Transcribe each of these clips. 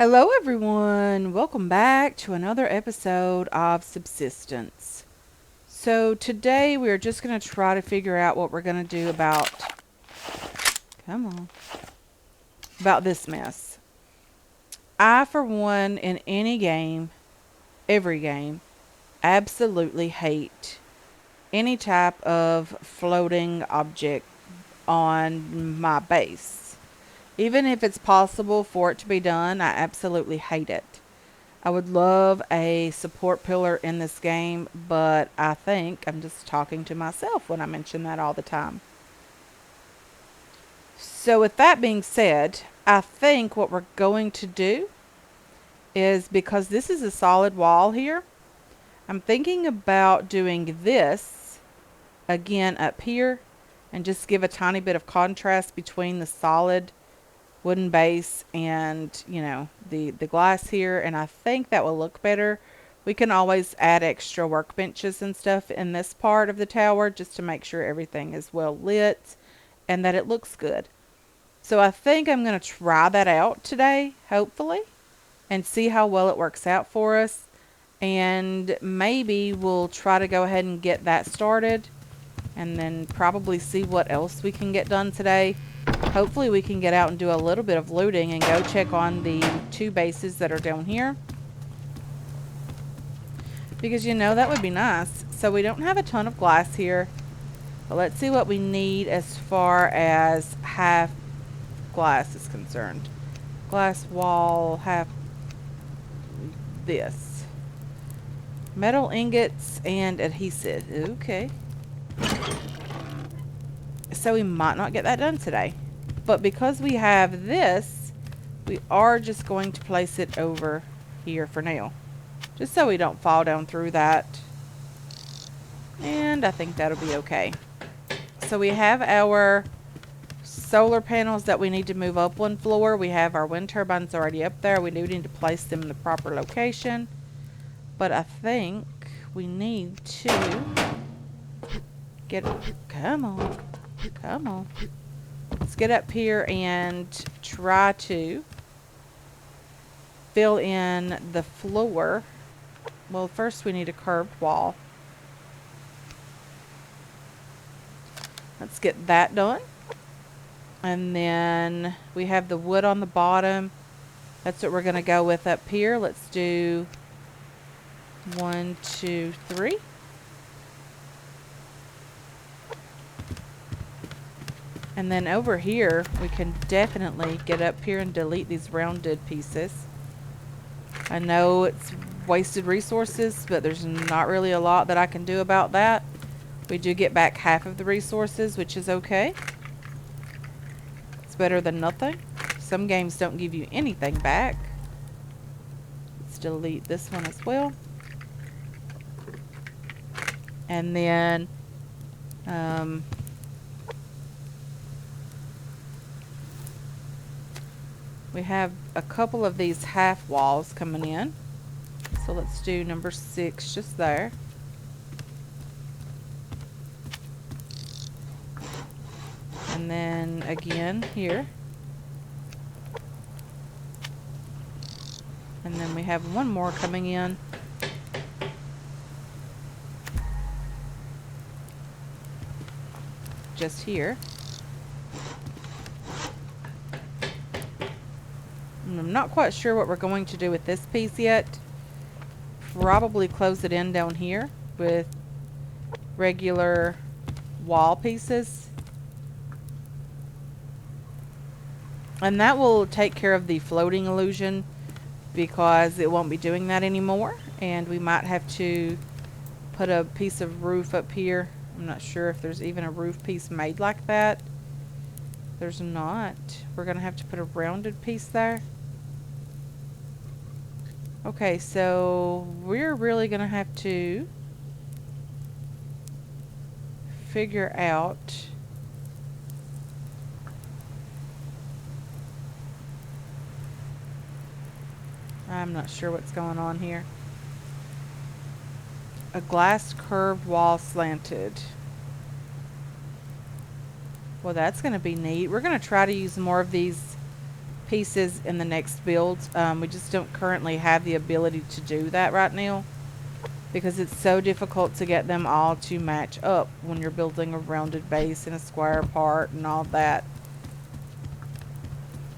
Hello, everyone. Welcome back to another episode of Subsistence. So, today we are just going to try to figure out what we're going to do come on, about this mess. I, for one, in any game, every game, absolutely hate any type of floating object on my base. Even if it's possible for it to be done, I absolutely hate it. I would love a support pillar in this game, but I think I'm just talking to myself when I mention that all the time. So with that being said, I think what we're going to do is, because this is a solid wall here, I'm thinking about doing this again up here and just give a tiny bit of contrast between the solid wooden base and the glass here, and I think that will look better. We can always add extra workbenches and stuff in this part of the tower just to make sure everything is well lit and that it looks good. So I think I'm going to try that out today, hopefully, and see how well it works out for us, and maybe we'll try to go ahead and get that started and then probably see what else we can get done today. Hopefully we can get out and do a little bit of looting and go check on the two bases that are down here. Because that would be nice. So we don't have a ton of glass here. But let's see what we need as far as half glass is concerned. Glass wall, half this. Metal ingots and adhesive. Okay. So we might not get that done today. But because we have this, we are just going to place it over here for now. Just so we don't fall down through that. And I think that'll be okay. So we have our solar panels that we need to move up one floor. We have our wind turbines already up there. We do need to place them in the proper location. But I think we need to get... Come on. Come on. Let's get up here and try to fill in the floor. Well, first we need a curved wall. Let's get that done. And then we have the wood on the bottom. That's what we're going to go with up here. Let's do 1, 2, 3. And then over here, we can definitely get up here and delete these rounded pieces. I know it's wasted resources, but there's not really a lot that I can do about that. We do get back half of the resources, which is okay. It's better than nothing. Some games don't give you anything back. Let's delete this one as well. And then we have a couple of these half walls coming in. So let's do number 6 just there. And then again here. And then we have one more coming in. Just here. I'm not quite sure what we're going to do with this piece yet. Probably close it in down here with regular wall pieces. And that will take care of the floating illusion, because it won't be doing that anymore. And we might have to put a piece of roof up here. I'm not sure if there's even a roof piece made like that. There's not. We're going to have to put a rounded piece there. Okay, so we're really going to have to figure out I'm not sure what's going on here. A glass curved wall slanted. Well, that's going to be neat. We're going to try to use more of these pieces in the next build. We just don't currently have the ability to do that right now, because it's so difficult to get them all to match up when you're building a rounded base and a square part and all that.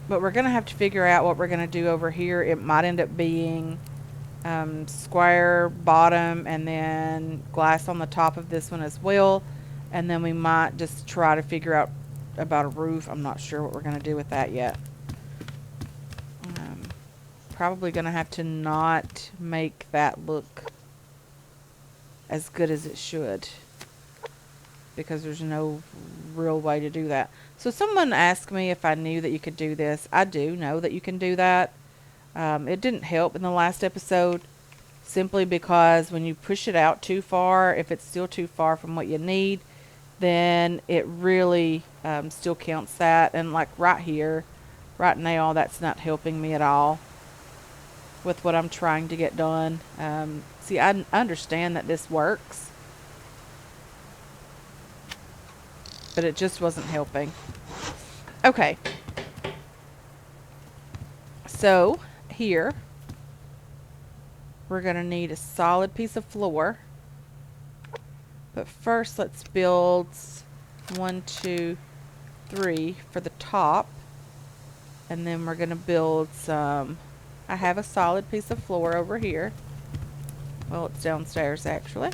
But we're going to have to figure out what we're going to do over here. It might end up being square bottom and then glass on the top of this one as well. And then we might just try to figure out about a roof. I'm not sure what we're going to do with that yet. Probably going to have to not make that look as good as it should, because there's no real way to do that. So someone asked me if I knew that you could do this. I do know that you can do that. It didn't help in the last episode, simply because when you push it out too far, if it's still too far from what you need, then it really still counts that. And like right here, right now, that's not helping me at all with what I'm trying to get done. See, I understand that this works, but it just wasn't helping. Okay. So here, we're going to need a solid piece of floor. But first, let's build 1, 2, 3 for the top. And then we're going to build some. I have a solid piece of floor over here. Well, it's downstairs actually.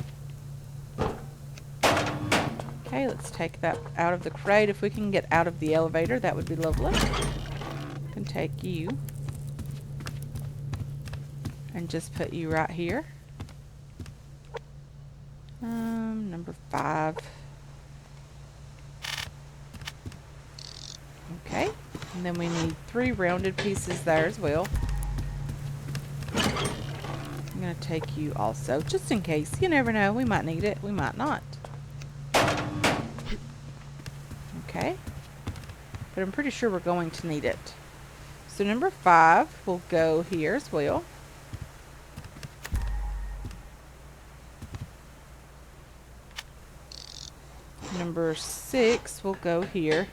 Okay, let's take that out of the crate. If we can get out of the elevator, that would be lovely. I can take you and just put you right here. Number 5. Okay, and then we need 3 rounded pieces there as well. I'm going to take you also, just in case. You never know, we might need it, we might not. Okay, but I'm pretty sure we're going to need it. So number 5 will go here as well. Number 6 will go here.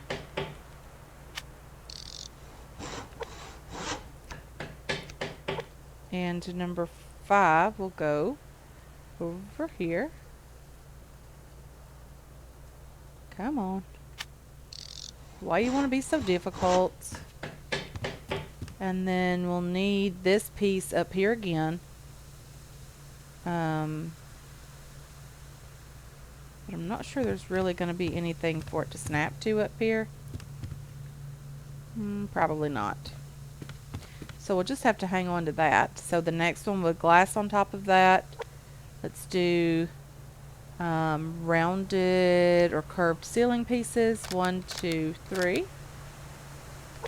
And number 5 will go over here. Come on. Why you want to be so difficult? And then we'll need this piece up here again. But I'm not sure there's really going to be anything for it to snap to up here. Probably not. So we'll just have to hang on to that. So the next one with glass on top of that. Let's do rounded or curved ceiling pieces. 1, 2, 3.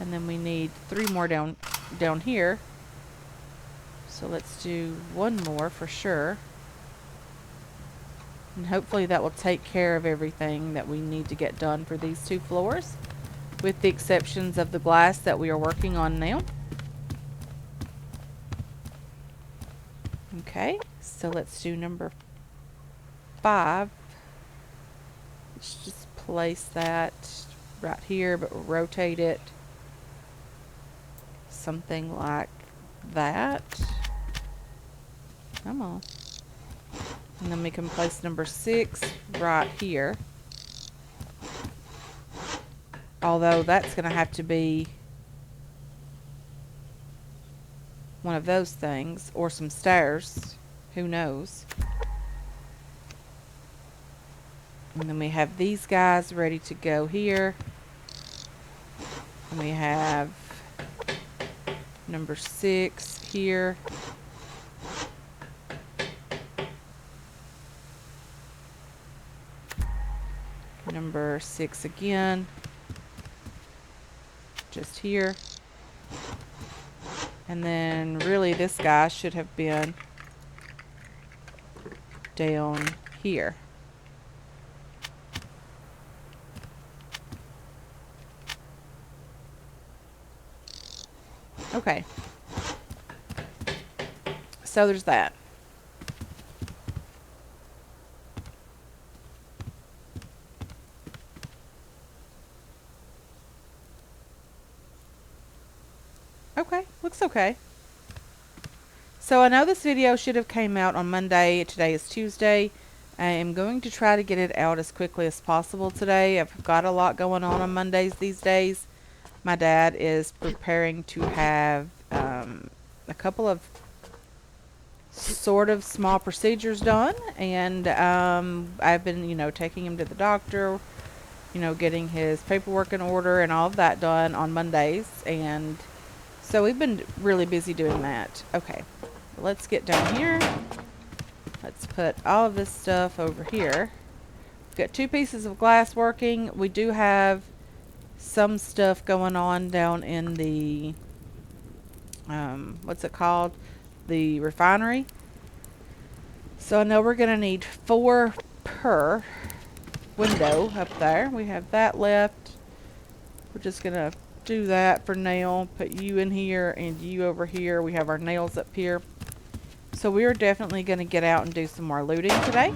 And then we need 3 more down here. So let's do 1 more for sure. And hopefully that will take care of everything that we need to get done for these 2 floors, with the exceptions of the glass that we are working on now. Okay, so let's do number 5. Let's just place that right here, but we'll rotate it something like that. Come on. And then we can place number 6 right here. Although that's going to have to be one of those things, or some stairs. Who knows? And then we have these guys ready to go here. And we have number 6 here. Number 6 again. Just here. And then really this guy should have been down here. Okay. So there's that. Okay, looks okay. So I know this video should have came out on Monday. Today is Tuesday. I am going to try to get it out as quickly as possible today. I've got a lot going on Mondays these days. My dad is preparing to have a couple of sort of small procedures done, and I've been, taking him to the doctor, getting his paperwork in order and all of that done on Mondays, and so we've been really busy doing that. Okay, let's get down here. Let's put all of this stuff over here. We've got 2 pieces of glass working. We do have some stuff going on down in the what's it called, the refinery. So I know we're gonna need 4 per window up there. We have that left. We're just gonna do that for now. Put you in here and you over here. We have our nails up here. So we are definitely gonna get out and do some more looting today,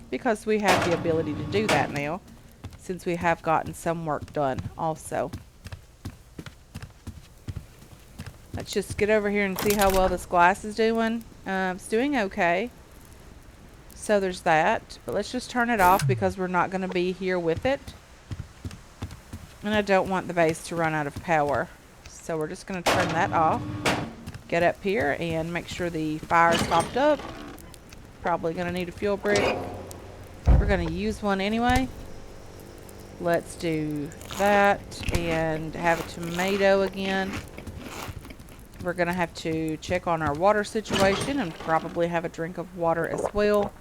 because we have the ability to do that now, since we have gotten some work done also. Let's just get over here and see how well this glass is doing. It's doing okay. So there's that. But let's just turn it off, because we're not going to be here with it. And I don't want the base to run out of power. So we're just going to turn that off. Get up here and make sure the fire is topped up. Probably going to need a fuel brick. We're going to use one anyway. Let's do that and have a tomato again. We're going to have to check on our water situation and probably have a drink of water as well.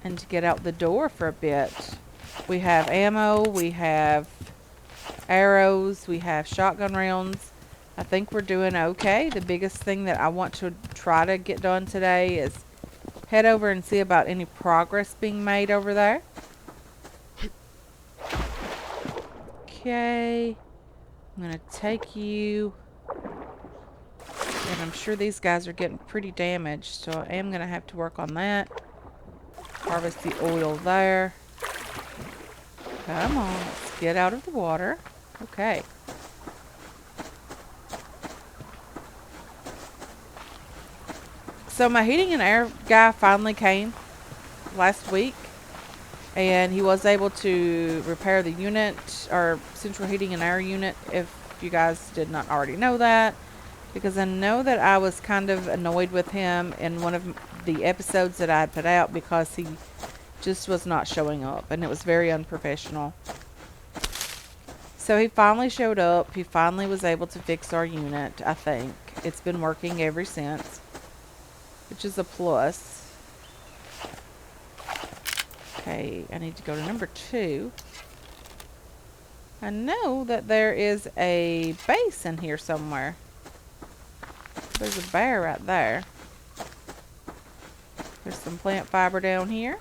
And to get out the door for a bit. We have ammo, we have arrows, we have shotgun rounds. I think we're doing okay. The biggest thing that I want to try to get done today is head over and see about any progress being made over there. Okay. I'm going to take you. And I'm sure these guys are getting pretty damaged, so I am going to have to work on that. Harvest the oil there. Come on, let's get out of the water. Okay. So my heating and air guy finally came last week, and he was able to repair the unit, our central heating and air unit, if you guys did not already know that. Because I know that I was kind of annoyed with him in one of the episodes that I had put out, because he just was not showing up, and it was very unprofessional. So he finally showed up. He finally was able to fix our unit, I think. It's been working ever since, which is a plus. Okay, I need to go to number 2. I know that there is a base in here somewhere. There's a bear right there. There's some plant fiber down here.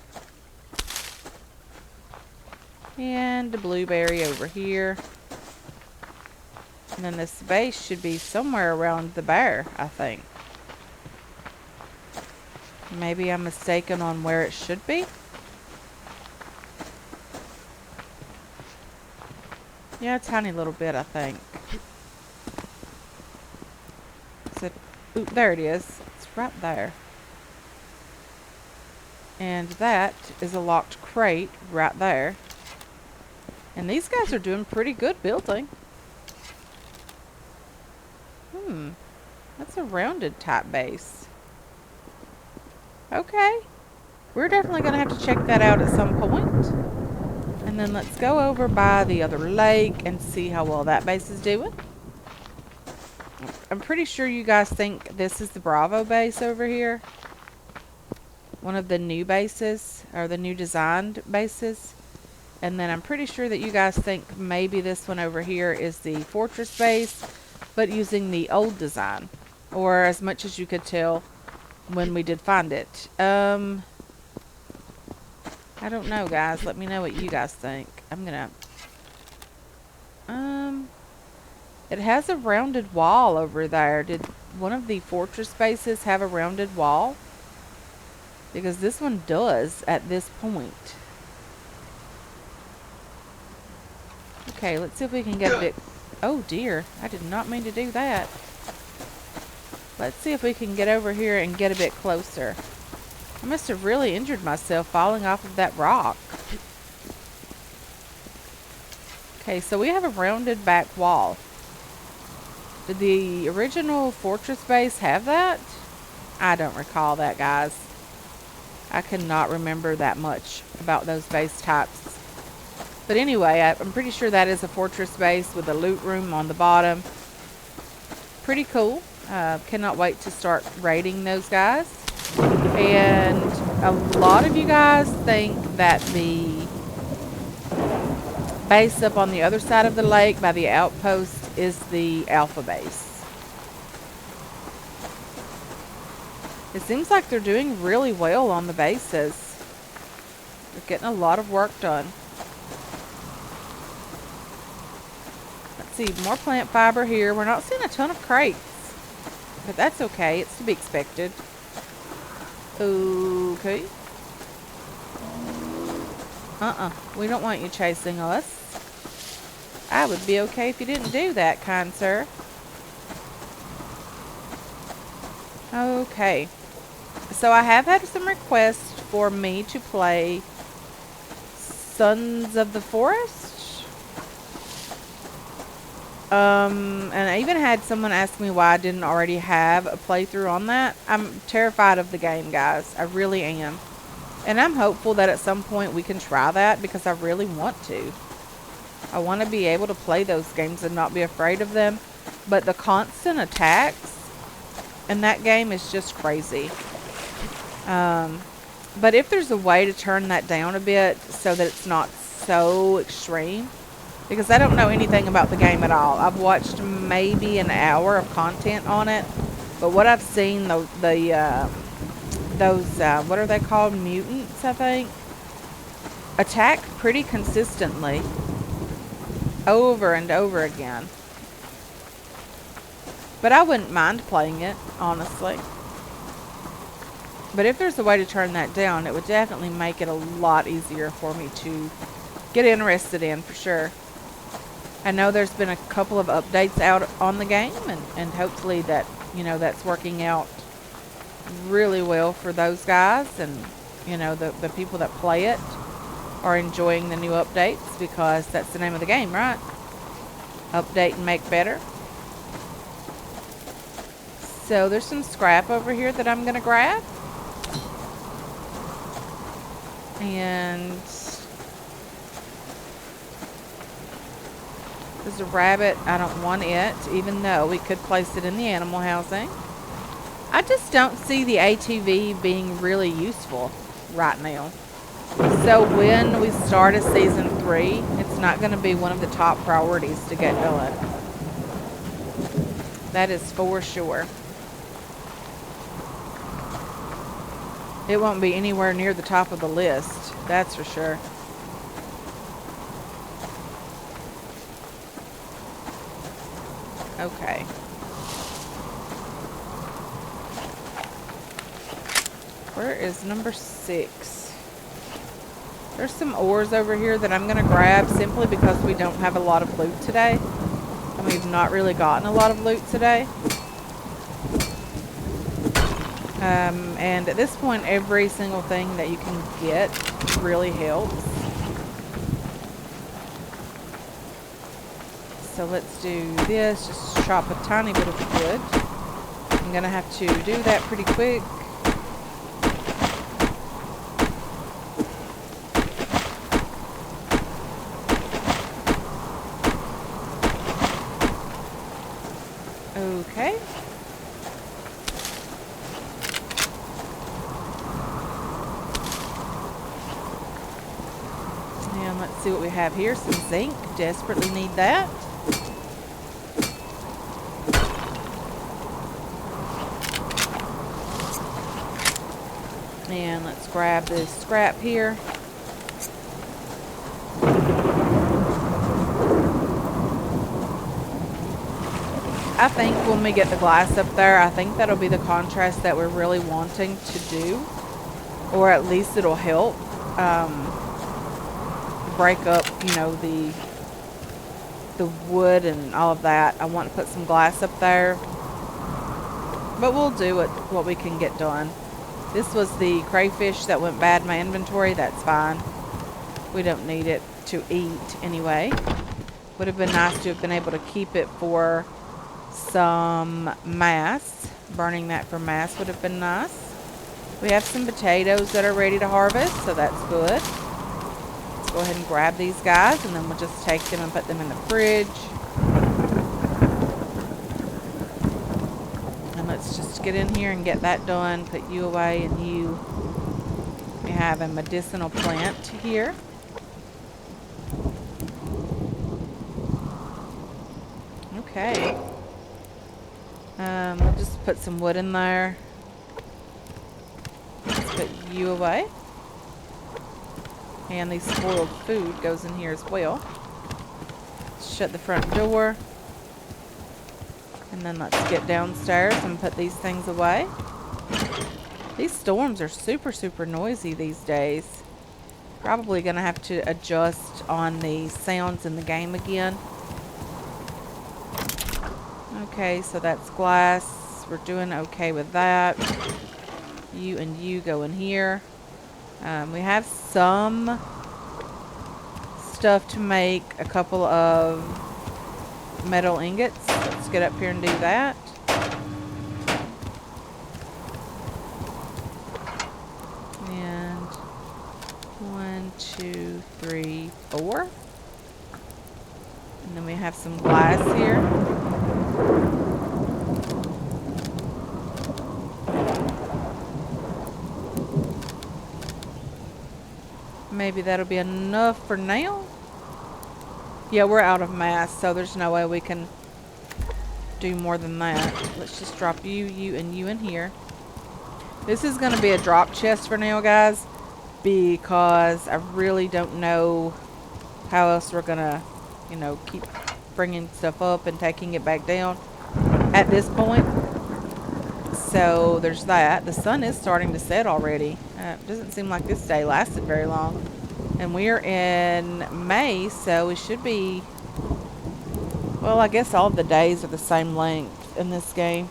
And a blueberry over here. And then this base should be somewhere around the bear, I think. Maybe I'm mistaken on where it should be. Yeah, a tiny little bit, I think. Ooh, there it is. It's right there. And that is a locked crate right there. And these guys are doing pretty good building. That's a rounded type base. Okay. We're definitely going to have to check that out at some point. And then let's go over by the other lake and see how well that base is doing. I'm pretty sure you guys think this is the Bravo base over here. One of the new bases, or the new designed bases. And then I'm pretty sure that you guys think maybe this one over here is the Fortress base, but using the old design. Or as much as you could tell when we did find it. I don't know, guys. Let me know what you guys think. I'm gonna... It has a rounded wall over there. Did one of the Fortress bases have a rounded wall? Because this one does at this point. Okay, let's see if we can get a bit Oh dear, I did not mean to do that. Let's see if we can get over here and get a bit closer. I must have really injured myself falling off of that rock. Okay, so we have a rounded back wall. Did the original fortress base have that? I don't recall that, guys. I cannot remember that much about those base types. But anyway, I'm pretty sure that is a fortress base with a loot room on the bottom. Pretty cool. Cannot wait to start raiding those guys. And a lot of you guys think that the base up on the other side of the lake by the outpost is the alpha base. It seems like they're doing really well on the bases. They're getting a lot of work done. Let's see, more plant fiber here. We're not seeing a ton of crates, but that's okay. It's to be expected. Okay. We don't want you chasing us. I would be okay if you didn't do that, kind sir. Okay. So I have had some requests for me to play Sons of the Forest. And I even had someone ask me why I didn't already have a playthrough on that. I'm terrified of the game, guys. I really am. And I'm hopeful that at some point we can try that because I really want to. I want to be able to play those games and not be afraid of them. But the constant attacks in that game is just crazy. But if there's a way to turn that down a bit so that it's not so extreme, because I don't know anything about the game at all. I've watched maybe an hour of content on it, but what I've seen, those what are they called, mutants, I think, attack pretty consistently over and over again. But I wouldn't mind playing it, honestly. But if there's a way to turn that down, it would definitely make it a lot easier for me to get interested in, for sure. I know there's been a couple of updates out on the game, and hopefully that, that's working out really well for those guys, and, the people that play it are enjoying the new updates, because that's the name of the game, right? Update and make better. So there's some scrap over here that I'm going to grab. And there's a rabbit. I don't want it, even though we could place it in the animal housing. I just don't see the ATV being really useful right now. So when we start a season 3, it's not going to be one of the top priorities to get done. That is for sure. It won't be anywhere near the top of the list, that's for sure. Okay. Where is number 6? There's some ores over here that I'm going to grab simply because we don't have a lot of loot today. And we've not really gotten a lot of loot today. And at this point, every single thing that you can get really helps. So let's do this. Just chop a tiny bit of wood. I'm going to have to do that pretty quick. Okay. And let's see what we have here. Some zinc. Desperately need that. And let's grab this scrap here. I think when we get the glass up there, I think that'll be the contrast that we're really wanting to do. Or at least it'll help break up, the wood and all of that. I want to put some glass up there. But we'll do what we can get done. This was the crayfish that went bad in my inventory. That's fine. We don't need it to eat anyway. Would have been nice to have been able to keep it for some mass. Burning that for mass would have been nice. We have some potatoes that are ready to harvest, so that's good. Let's go ahead and grab these guys, and then we'll just take them and put them in the fridge. And let's just get in here and get that done. Put you away, and you have a medicinal plant here. Okay. We'll just put some wood in there. Let's put you away. And the spoiled food goes in here as well. Shut the front door. And then let's get downstairs and put these things away. These storms are super, super noisy these days. Probably going to have to adjust on the sounds in the game again. Okay, so that's glass. We're doing okay with that. You and you go in here. We have some stuff to make a couple of metal ingots. Let's get up here and do that. And 1, 2, 3, 4. And then we have some glass here. Maybe that'll be enough for now. Yeah, we're out of mass, so there's no way we can do more than that. Let's just drop you, you, and you in here. This is going to be a drop chest for now, guys, because I really don't know how else we're going to, you know, keep bringing stuff up and taking it back down at this point. So there's that. The sun is starting to set already. It doesn't seem like this day lasted very long. And we're in May, so we should be... Well, I guess all of the days are the same length in this game.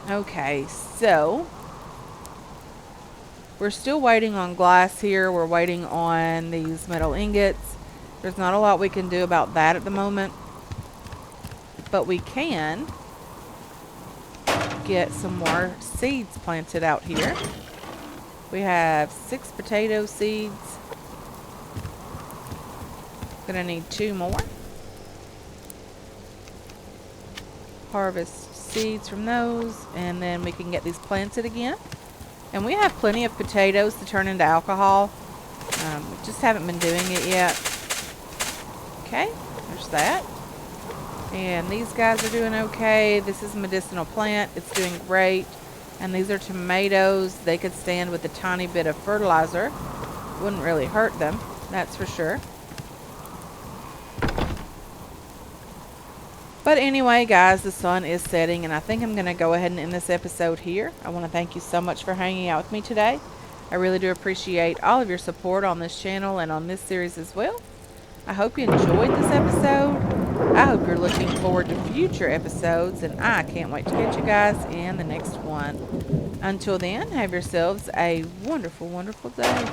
Okay, so... we're still waiting on glass here. We're waiting on these metal ingots. There's not a lot we can do about that at the moment. But we can get some more seeds planted out here. We have 6 potato seeds. Gonna need 2 more. Harvest seeds from those, and then we can get these planted again. And we have plenty of potatoes to turn into alcohol. We just haven't been doing it yet. Okay, there's that. And these guys are doing okay. This is a medicinal plant. It's doing great. And these are tomatoes. They could stand with a tiny bit of fertilizer. Wouldn't really hurt them, that's for sure. But anyway, guys, the sun is setting, and I think I'm going to go ahead and end this episode here. I want to thank you so much for hanging out with me today. I really do appreciate all of your support on this channel and on this series as well. I hope you enjoyed this episode. I hope you're looking forward to future episodes, and I can't wait to catch you guys in the next one. Until then, have yourselves a wonderful, wonderful day.